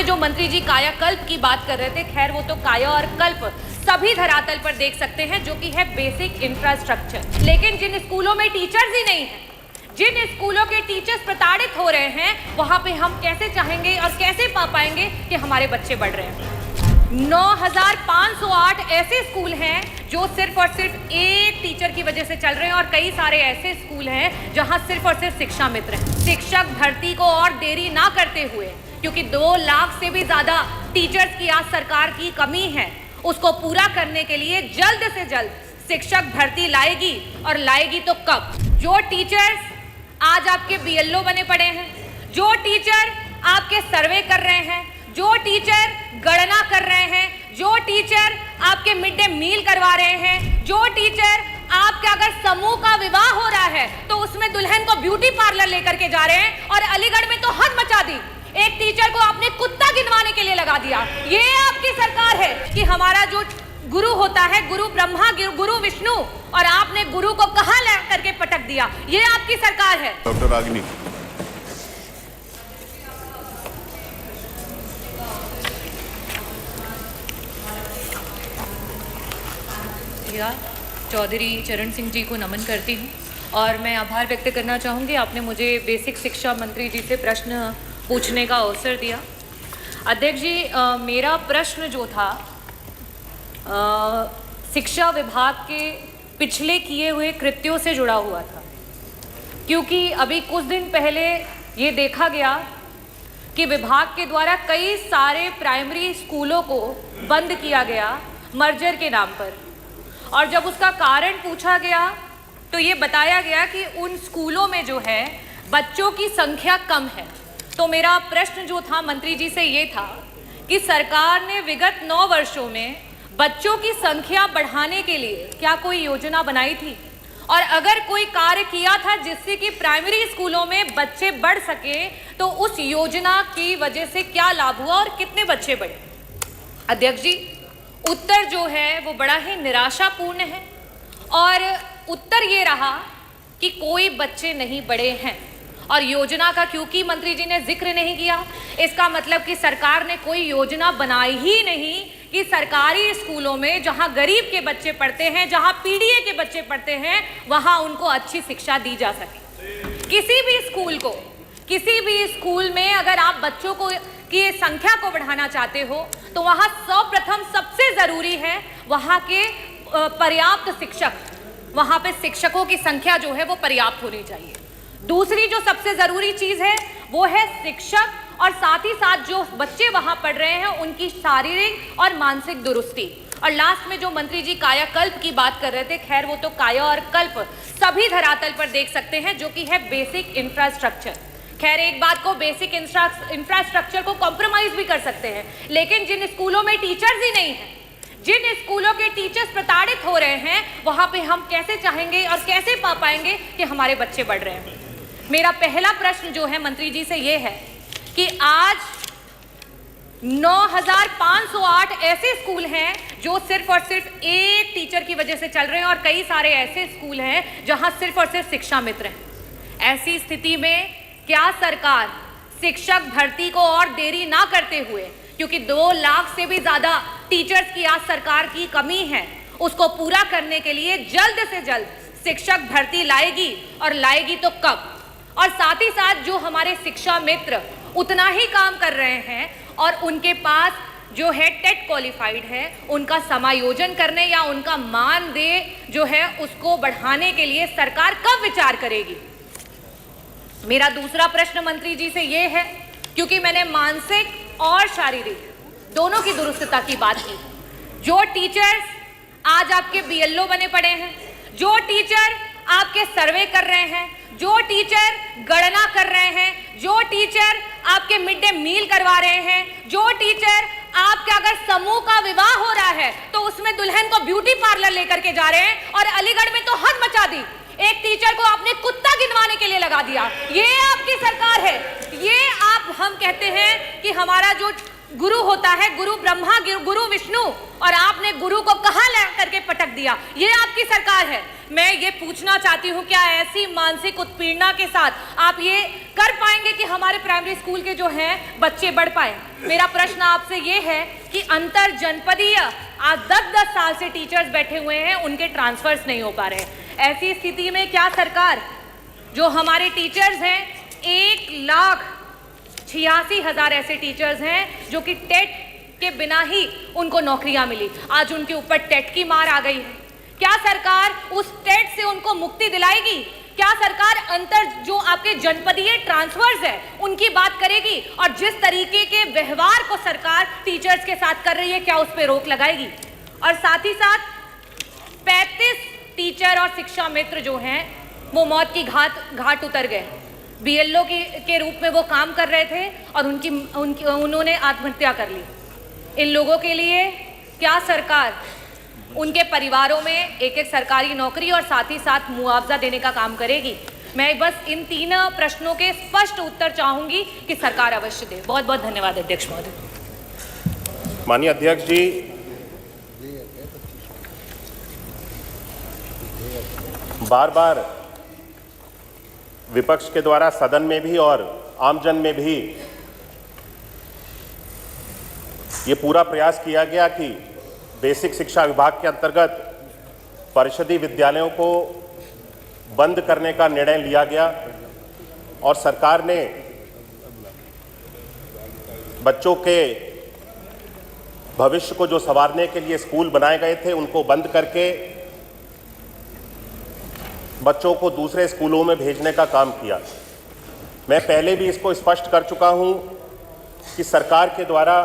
जो मंत्री जी कायाकल्प की बात कर रहे थे, खैर वो तो काया और कल्प सभी धरातल पर देख सकते हैं, जो कि है बेसिक इंफ्रास्ट्रक्चर। लेकिन जिन स्कूलों में टीचर्स ही नहीं है, जिन स्कूलों के टीचर्स प्रताड़ित हो रहे हैं, वहां पे हम कैसे चाहेंगे और कैसे पा पाएंगे कि हमारे बच्चे बढ़ रहे हैं। 9508 ऐसे स्कूल हैं जो सिर्फ और सिर्फ एक टीचर की वजह से चल रहे हैं, और कई सारे ऐसे स्कूल हैं जहां सिर्फ और सिर्फ शिक्षा मित्र हैं। शिक्षक भर्ती को और देरी ना करते हुए, क्योंकि 2 लाख से भी ज्यादा टीचर्स की आज सरकार की कमी है, उसको पूरा करने के लिए जल्द से जल्द शिक्षक भर्ती लाएगी। और लाएगी तो कब? जो टीचर्स आज आपके बीएलओ बने पड़े हैं, जो टीचर आपके सर्वे कर रहे हैं, जो टीचर गणना कर रहे हैं, जो टीचर आपके मिड डे मील करवा रहे हैं, जो टीचर आपका अगर समूह का विवाह हो रहा है तो उसमें दुल्हन को ब्यूटी पार्लर लेकर के जा रहे हैं, और अलीगढ़ में तो हद मचा दी, एक टीचर को आपने कुत्ता गिनवाने के लिए लगा दिया। ये आपकी सरकार है कि हमारा जो गुरु होता है, गुरु ब्रह्मा, गुरु विष्णु, और आपने गुरु को कहां ला करके पटक दिया। ये आपकी सरकार है। डॉक्टर रागिनी। चौधरी चरण सिंह जी को नमन करती हूँ, और मैं आभार व्यक्त करना चाहूँगी, आपने मुझे बेसिक शिक्षा मंत्री जी से प्रश्न पूछने का अवसर दिया। अध्यक्ष जी, मेरा प्रश्न जो था शिक्षा विभाग के पिछले किए हुए कृत्यों से जुड़ा हुआ था, क्योंकि अभी कुछ दिन पहले ये देखा गया कि विभाग के द्वारा कई सारे प्राइमरी स्कूलों को बंद किया गया मर्जर के नाम पर, और जब उसका कारण पूछा गया तो ये बताया गया कि उन स्कूलों में जो है बच्चों की संख्या कम है। तो मेरा प्रश्न जो था मंत्री जी से ये था कि सरकार ने विगत 9 वर्षों में बच्चों की संख्या बढ़ाने के लिए क्या कोई योजना बनाई थी, और अगर कोई कार्य किया था जिससे कि प्राइमरी स्कूलों में बच्चे बढ़ सके, तो उस योजना की वजह से क्या लाभ हुआ और कितने बच्चे बढ़े? अध्यक्ष जी, उत्तर जो है वो बड़ा ही निराशापूर्ण है, और उत्तर ये रहा कि कोई बच्चे नहीं बढ़े हैं। और योजना का क्योंकि मंत्री जी ने जिक्र नहीं किया, इसका मतलब कि सरकार ने कोई योजना बनाई ही नहीं कि सरकारी स्कूलों में जहां गरीब के बच्चे पढ़ते हैं, जहां पीडीए के बच्चे पढ़ते हैं, वहां उनको अच्छी शिक्षा दी जा सके। किसी भी स्कूल में अगर आप बच्चों को की संख्या को बढ़ाना चाहते हो तो वहां सर्वप्रथम सबसे जरूरी है वहां के पर्याप्त शिक्षक, वहां पे शिक्षकों की संख्या जो है वो पर्याप्त होनी चाहिए। दूसरी जो सबसे जरूरी चीज है वो है शिक्षक, और साथ ही साथ जो बच्चे वहां पढ़ रहे हैं उनकी शारीरिक और मानसिक दुरुस्ती। और लास्ट में जो मंत्री जी कायाकल्प की बात कर रहे थे, खैर वो तो काया और कल्प सभी धरातल पर देख सकते हैं, जो कि है बेसिक इंफ्रास्ट्रक्चर। खैर एक बात को, बेसिक इंफ्रास्ट्रक्चर को कॉम्प्रोमाइज भी कर सकते हैं, लेकिन जिन स्कूलों में टीचर्स ही नहीं है, जिन स्कूलों के टीचर्स प्रताड़ित हो रहे हैं, वहां पे हम कैसे चाहेंगे और कैसे पा पाएंगे कि हमारे बच्चे बढ़ रहे हैं। मेरा पहला प्रश्न जो है मंत्री जी से ये है कि आज 9508 ऐसे स्कूल हैं जो सिर्फ और सिर्फ एक टीचर की वजह से चल रहे हैं, और कई सारे ऐसे स्कूल हैं जहां सिर्फ और सिर्फ शिक्षा मित्र हैं। ऐसी स्थिति में क्या सरकार शिक्षक भर्ती को और देरी ना करते हुए, क्योंकि 2 लाख से भी ज्यादा टीचर्स की आज सरकार की कमी है, उसको पूरा करने के लिए जल्द से जल्द शिक्षक भर्ती लाएगी, और लाएगी तो कब? और साथ ही साथ जो हमारे शिक्षा मित्र उतना ही काम कर रहे हैं और उनके पास जो है टेट क्वालिफाइड है, उनका समायोजन करने या उनका मानदेय जो है उसको बढ़ाने के लिए सरकार कब विचार करेगी? मेरा दूसरा प्रश्न मंत्री जी से ये है, क्योंकि मैंने मानसिक और शारीरिक दोनों की दुरुस्तता की बात की, जो टीचर्स आज आपके बीएलओ बने पड़े हैं, जो टीचर आपके सर्वे कर रहे हैं, जो टीचर गणना कर रहे हैं, जो टीचर आपके मिड डे मील करवा रहे हैं, जो टीचर आपके अगर समूह का विवाह हो रहा है तो उसमें दुल्हन को ब्यूटी पार्लर लेकर के जा रहे हैं, और अलीगढ़ में तो हद मचा दी, एक टीचर को आपने कुत्ता गिनवाने के लिए लगा दिया। ये आपकी सरकार है। ये आप हम कहते हैं कि हमारा जो गुरु होता है, गुरु ब्रह्मा, गुरु विष्णु, और आपने गुरु को कहां ला करके पटक दिया। ये आपकी सरकार है। मैं ये पूछना चाहती हूं, क्या ऐसी मानसिक उत्पीड़ना के साथ आप ये कर पाएंगे कि हमारे प्राइमरी स्कूल के जो हैं बच्चे बढ़ पाए? मेरा प्रश्न आपसे ये है कि अंतर जनपदीय आज 10-10 साल से टीचर्स बैठे हुए हैं, उनके ट्रांसफर्स नहीं हो पा रहे हैं। ऐसी स्थिति में क्या सरकार, जो हमारे टीचर्स हैं 1,86,000 ऐसे टीचर्स हैं जो कि टेट के बिना ही उनको नौकरियां मिली, आज उनके ऊपर टेट की मार आ गई है। क्या सरकार उस टेट से उनको मुक्ति दिलाएगी? क्या सरकार अंतर जो आपके जनपदीय ट्रांसफर्स है उनकी बात करेगी? और जिस तरीके के व्यवहार को सरकार टीचर्स के साथ कर रही है, क्या उस पर रोक लगाएगी? और साथ ही साथ 35 टीचर और शिक्षा मित्र जो हैं वो मौत की घाट उतर गए। बीएलओ के रूप में वो काम कर रहे थे और उन्होंने आत्महत्या कर ली। इन लोगों के लिए क्या सरकार उनके परिवारों में एक सरकारी नौकरी और साथ ही साथ मुआवजा देने का काम करेगी? मैं बस इन 3 प्रश्नों के स्पष्ट उत्तर चाहूंगी कि सरकार अवश्य दे। बहुत बहुत धन्यवाद अध्यक्ष महोदय। माननीय अध्यक्ष जी, बार बार विपक्ष के द्वारा सदन में भी और आमजन में भी ये पूरा प्रयास किया गया कि बेसिक शिक्षा विभाग के अंतर्गत परिषदीय विद्यालयों को बंद करने का निर्णय लिया गया और सरकार ने बच्चों के भविष्य को जो संवारने के लिए स्कूल बनाए गए थे उनको बंद करके बच्चों को दूसरे स्कूलों में भेजने का काम किया। मैं पहले भी इसको स्पष्ट कर चुका हूं कि सरकार के द्वारा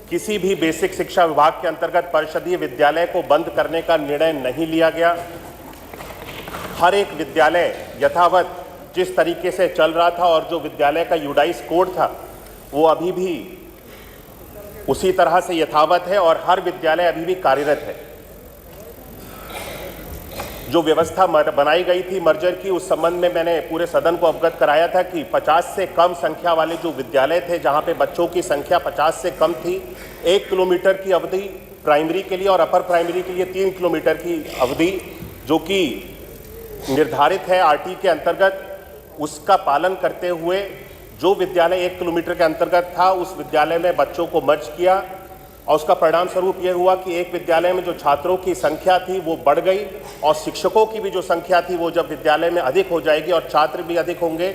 किसी भी बेसिक शिक्षा विभाग के अंतर्गत परिषदीय विद्यालय को बंद करने का निर्णय नहीं लिया गया। हर एक विद्यालय यथावत जिस तरीके से चल रहा था और जो विद्यालय का यूडाइस कोड था वो अभी भी उसी तरह से यथावत है और हर विद्यालय अभी भी कार्यरत है। जो व्यवस्था बनाई गई थी मर्जर की, उस संबंध में मैंने पूरे सदन को अवगत कराया था कि 50 से कम संख्या वाले जो विद्यालय थे जहां पे बच्चों की संख्या 50 से कम थी, 1 किलोमीटर की अवधि प्राइमरी के लिए और अपर प्राइमरी के लिए 3 किलोमीटर की अवधि जो कि निर्धारित है आरटी के अंतर्गत, उसका पालन करते हुए जो विद्यालय 1 किलोमीटर के अंतर्गत था उस विद्यालय में बच्चों को मर्ज किया और उसका परिणाम स्वरूप यह हुआ कि एक विद्यालय में जो छात्रों की संख्या थी वो बढ़ गई और शिक्षकों की भी जो संख्या थी वो जब विद्यालय में अधिक हो जाएगी और छात्र भी अधिक होंगे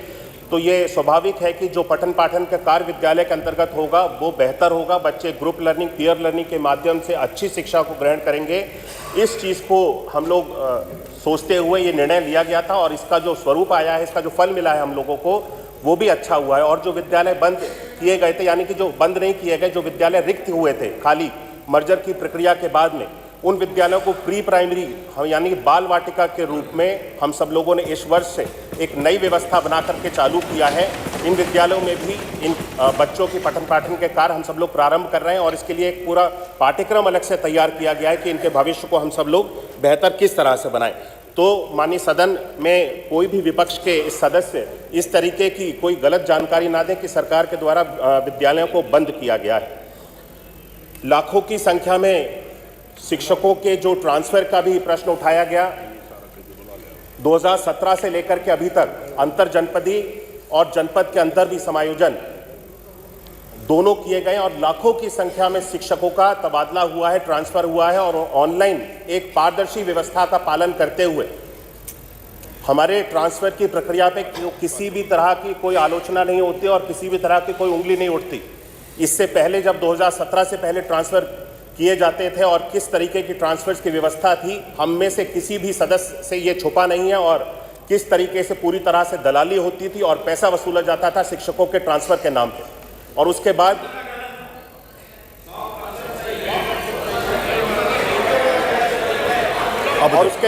तो ये स्वाभाविक है कि जो पठन पाठन का कार्य विद्यालय के अंतर्गत होगा वो बेहतर होगा। बच्चे ग्रुप लर्निंग, पीयर लर्निंग के माध्यम से अच्छी शिक्षा को ग्रहण करेंगे। इस चीज़ को हम लोग सोचते हुए ये निर्णय लिया गया था और इसका जो स्वरूप आया है, इसका जो फल मिला है हम लोगों को, वो भी अच्छा हुआ है। और जो विद्यालय बंद किए गए थे, यानी कि जो बंद नहीं किए गए, जो विद्यालय रिक्त हुए थे खाली मर्जर की प्रक्रिया के बाद में, उन विद्यालयों को प्री प्राइमरी यानी कि बाल वाटिका के रूप में हम सब लोगों ने इस वर्ष से एक नई व्यवस्था बना करके चालू किया है। इन विद्यालयों में भी इन बच्चों की पठन पाठन के कार्य हम सब लोग प्रारंभ कर रहे हैं और इसके लिए एक पूरा पाठ्यक्रम अलग से तैयार किया गया है कि इनके भविष्य को हम सब लोग बेहतर किस तरह से बनाएं। तो माननीय सदन में कोई भी विपक्ष के इस सदस्य इस तरीके की कोई गलत जानकारी ना दें कि सरकार के द्वारा विद्यालयों को बंद किया गया है। लाखों की संख्या में शिक्षकों के जो ट्रांसफर का भी प्रश्न उठाया गया, 2017 से लेकर के अभी तक अंतर जनपदी और जनपद के अंदर भी समायोजन दोनों किए गए और लाखों की संख्या में शिक्षकों का तबादला हुआ है, ट्रांसफर हुआ है और ऑनलाइन एक पारदर्शी व्यवस्था का पालन करते हुए हमारे ट्रांसफर की प्रक्रिया पे किसी भी तरह की कोई आलोचना नहीं होती और किसी भी तरह की कोई उंगली नहीं उठती। इससे पहले जब 2017 से पहले ट्रांसफर किए जाते थे और किस तरीके की ट्रांसफर्स की व्यवस्था थी, हम में से किसी भी सदस्य से ये छुपा नहीं है और किस तरीके से पूरी तरह से दलाली होती थी और पैसा वसूला जाता था शिक्षकों के ट्रांसफर के नाम पे। और उसके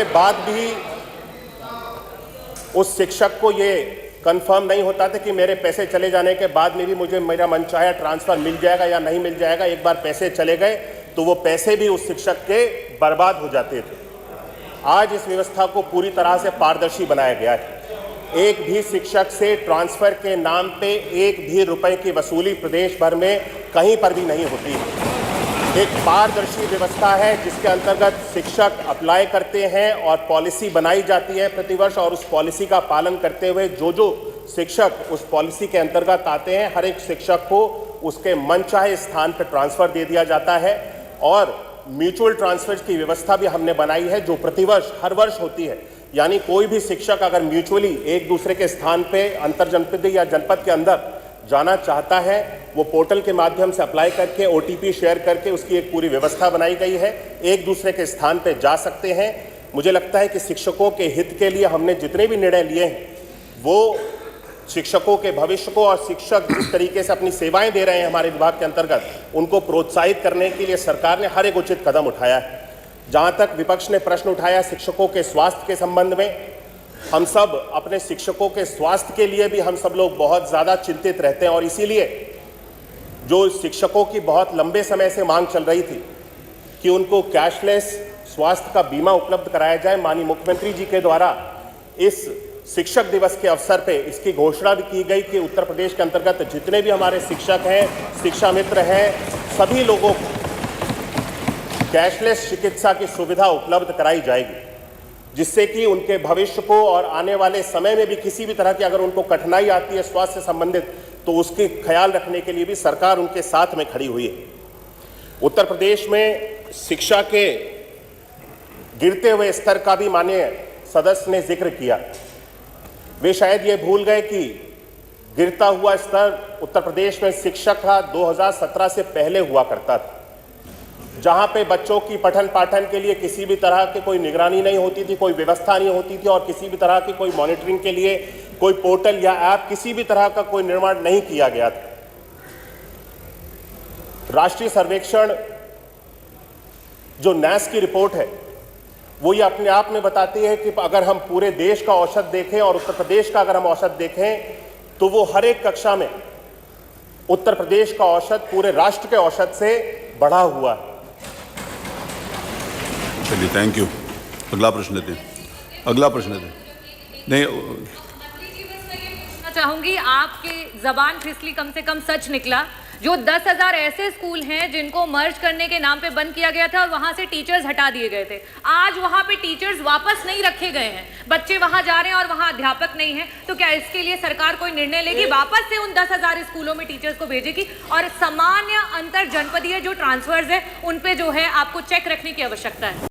बाद भी उस शिक्षक को ये कंफर्म नहीं होता था कि मेरे पैसे चले जाने के बाद में भी मुझे मेरा मनचाहा ट्रांसफर मिल जाएगा या नहीं मिल जाएगा। एक बार पैसे चले गए तो वो पैसे भी उस शिक्षक के बर्बाद हो जाते थे। आज इस व्यवस्था को पूरी तरह से पारदर्शी बनाया गया है एक भी शिक्षक से ट्रांसफर के नाम पे एक भी रुपए की वसूली प्रदेश भर में कहीं पर भी नहीं होती है। एक पारदर्शी व्यवस्था है जिसके अंतर्गत शिक्षक अप्लाई करते हैं और पॉलिसी बनाई जाती है प्रतिवर्ष, और उस पॉलिसी का पालन करते हुए जो शिक्षक उस पॉलिसी के अंतर्गत आते हैं, हर एक शिक्षक को उसके मनचाहे स्थान पर ट्रांसफर दे दिया जाता है। और म्यूचुअल ट्रांसफर की व्यवस्था भी हमने बनाई है जो प्रतिवर्ष हर वर्ष होती है। यानी कोई भी शिक्षक अगर म्यूचुअली एक दूसरे के स्थान पे अंतर जनपद या जनपद के अंदर जाना चाहता है, वो पोर्टल के माध्यम से अप्लाई करके OTP शेयर करके उसकी एक पूरी व्यवस्था बनाई गई है, एक दूसरे के स्थान पे जा सकते हैं। मुझे लगता है कि शिक्षकों के हित के लिए हमने जितने भी निर्णय लिए हैं वो शिक्षकों के भविष्य को और शिक्षक जिस तरीके से अपनी सेवाएं दे रहे हैं हमारे विभाग के अंतर्गत, उनको प्रोत्साहित करने के लिए सरकार ने हर एक उचित कदम उठाया है। जहां तक विपक्ष ने प्रश्न उठाया शिक्षकों के स्वास्थ्य के संबंध में, हम सब अपने शिक्षकों के स्वास्थ्य के लिए भी हम सब लोग बहुत ज़्यादा चिंतित रहते हैं, और इसीलिए जो शिक्षकों की बहुत लंबे समय से मांग चल रही थी कि उनको कैशलेस स्वास्थ्य का बीमा उपलब्ध कराया जाए, माननीय मुख्यमंत्री जी के द्वारा इस शिक्षक दिवस के अवसर पे इसकी घोषणा भी की गई कि उत्तर प्रदेश के अंतर्गत जितने भी हमारे शिक्षक हैं, शिक्षा मित्र हैं, सभी लोगों को कैशलेस चिकित्सा की सुविधा उपलब्ध कराई जाएगी, जिससे कि उनके भविष्य को और आने वाले समय में भी किसी भी तरह की अगर उनको कठिनाई आती है स्वास्थ्य से संबंधित, तो उसके ख्याल रखने के लिए भी सरकार उनके साथ में खड़ी हुई है। उत्तर प्रदेश में शिक्षा के गिरते हुए स्तर का भी माननीय सदस्य ने जिक्र किया। वे शायद ये भूल गए कि गिरता हुआ स्तर उत्तर प्रदेश में शिक्षक का 2017 से पहले हुआ करता था, जहां पे बच्चों की पठन पाठन के लिए किसी भी तरह की कोई निगरानी नहीं होती थी, कोई व्यवस्था नहीं होती थी, और किसी भी तरह की कोई मॉनिटरिंग के लिए कोई पोर्टल या ऐप किसी भी तरह का कोई निर्माण नहीं किया गया था। राष्ट्रीय सर्वेक्षण जो NAS की रिपोर्ट है वो ये अपने आप में बताती है कि अगर हम पूरे देश का औसत देखें और उत्तर प्रदेश का अगर हम औसत देखें तो वो हर एक कक्षा में उत्तर प्रदेश का औसत पूरे राष्ट्र के औसत से बढ़ा हुआ है। चलिए, थैंक यू। अगला प्रश्न दें। अगला प्रश्न दें। नहीं, पूछना चाहूंगी, आपके जबान फिसली कम से कम सच निकला। जो 10,000 ऐसे स्कूल हैं जिनको मर्ज करने के नाम पे बंद किया गया था और वहां से टीचर्स हटा दिए गए थे, आज वहां पे टीचर्स वापस नहीं रखे गए हैं, बच्चे वहां जा रहे हैं और वहां अध्यापक नहीं है, तो क्या इसके लिए सरकार कोई निर्णय लेगी, वापस से उन 10,000 स्कूलों में टीचर्स को भेजेगी, और सामान्य अंतर जनपदीय जो ट्रांसफर्स है उन पे जो है आपको चेक रखने की आवश्यकता है?